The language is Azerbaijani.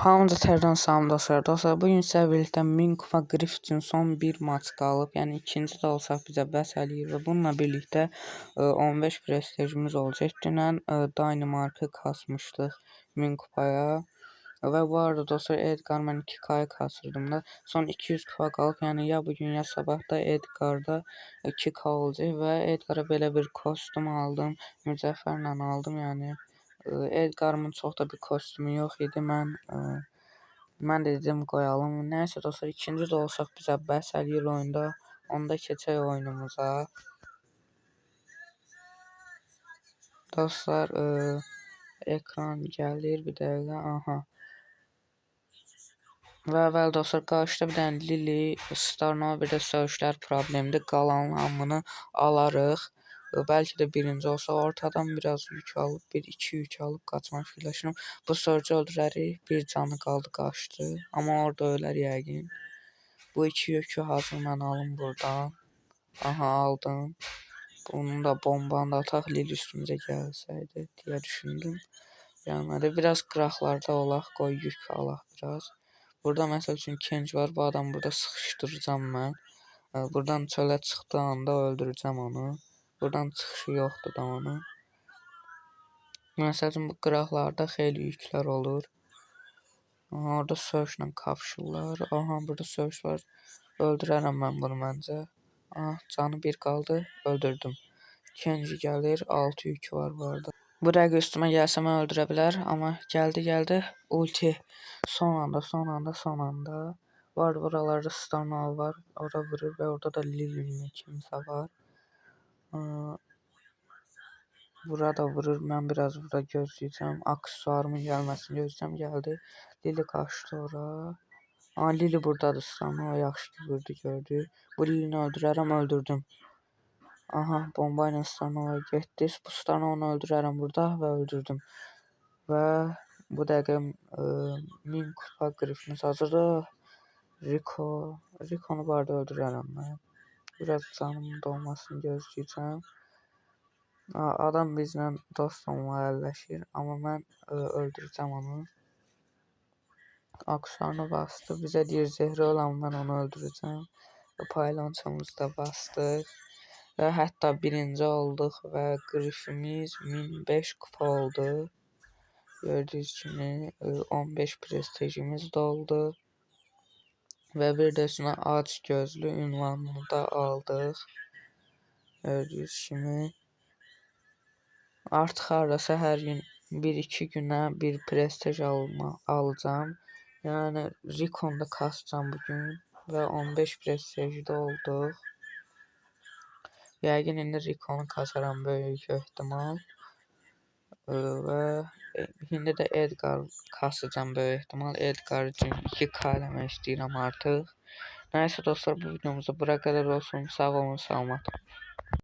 Hamınıza tərdən salam dostlar. Dostlar, bugün sizə birlikdə 1000 kupa Grif üçün son bir maç qalıb. Yəni ikinci də olsaq bizə bəs eləyir və bununla birlikdə 15 prestijimiz olacaq. Dünən Danimarkı kasmışdıq 1000 kupaya. Və bu arada dostlar, Edgar mən 2K kasırdım da. Son 200 kupa qalıb. Yəni ya bugün ya sabah da Edgar'da 2K olacaq və Edgar'a belə bir kostum aldım. Mücəffərlə aldım yəni. Edgar'ımın çox da bir kostumu yox idi. Mən də dedim qoyalım. Nəysə dostlar, ikinci də olsaq bizə bəs eləyir oyunda. Onda keçək oyunumuza. Dostlar, ekran gəlir bir dəqiqə. Aha. Və əvvəl dostlar, qarşıda bir dənə Lili, Starnova, bir də söyüşlər problemdir. Qalanın hamını alarıq. Bəlkə də birinci olsa ortadan biraz yük alıb, 1-2 yük alıb qaçmaq fikirləşirəm. Bu sörcü öldürərik, bir canı qaldı, qaçdı. Amma orada ölər yəqin. Bu 2 yükü hazır mən alım buradan. Aha, aldım. Bunun da bombanı da ataq, Lili üstümüzə gəlsəydi deyə düşündüm. Gəlmədi. Biraz qıraqlarda olaq, qoy yük alaq biraz. Burada məsəl üçün Kenç var, bu adam burada sıxışdıracam mən. Buradan çölə çıxdığı anda öldürəcəm onu. Buradan çıxışı yoxdur da onun. Məsəl üçün bu qıraqlarda xeyli yüklər olur. Aha, orada söyüşlə kapışırlar. Aha, burada söyüş var. Öldürərəm mən bunu məncə. Aha, canı bir qaldı. Öldürdüm. Kenji gəlir. 6 yükü var bu arada. Bu dəqiqə üstümə gəlsə mən öldürə bilər. Amma gəldi. Ulti. Son anda. Var buralarda Starnova var. Ora vurur və orada da Lili kimsə var. Burada vurur. Mən biraz burada gözləyəcəm. Aksesuarımın gəlməsini gözləyəcəm. Gəldi. Lili qaçdı ora. Lili buradadır. Starnova yaxşı ki vurdu, gördü. Bu Lilini öldürərəm, öldürdüm. Aha, bomba ilə Starnova getdi. Bu Starnovanı öldürərəm burada və öldürdüm. Və bu dəqiqə 1000 kupa Grifimiz hazırdır. Rikonu bu arada öldürərəm mən. Biraz canımın dolmasını gözləyəcəm. Adam bizlə dost olmağa əlləşir, amma mən öldürəcəm onu. Aksesuarını bastı, bizə deyir zehri ol, amma mən onu öldürəcəm. Paylançamızı da bastıq və hətta birinci olduq və Grifimiz 1005 kupa oldu. Gördüyünüz kimi 15 prestijimiz də oldu və bir də üstünə ac gözlü ünvanını da aldıq. Gördüyünüz kimi. Artıq hardasa hər gün 1-2 günə bir prestij alacağım. Yəni Rikonda kasacağım bugün və 15 prestijdə olduq. Yəqin indi Rikonu kasaram böyük ehtimal. Və indi də Edgar kasacağım böyük ehtimal. Edgar üçün 2K eləmək istəyirəm artıq. Nəysə dostlar, bu videomuzda bura qədər olsun. Sağ olun, salamat.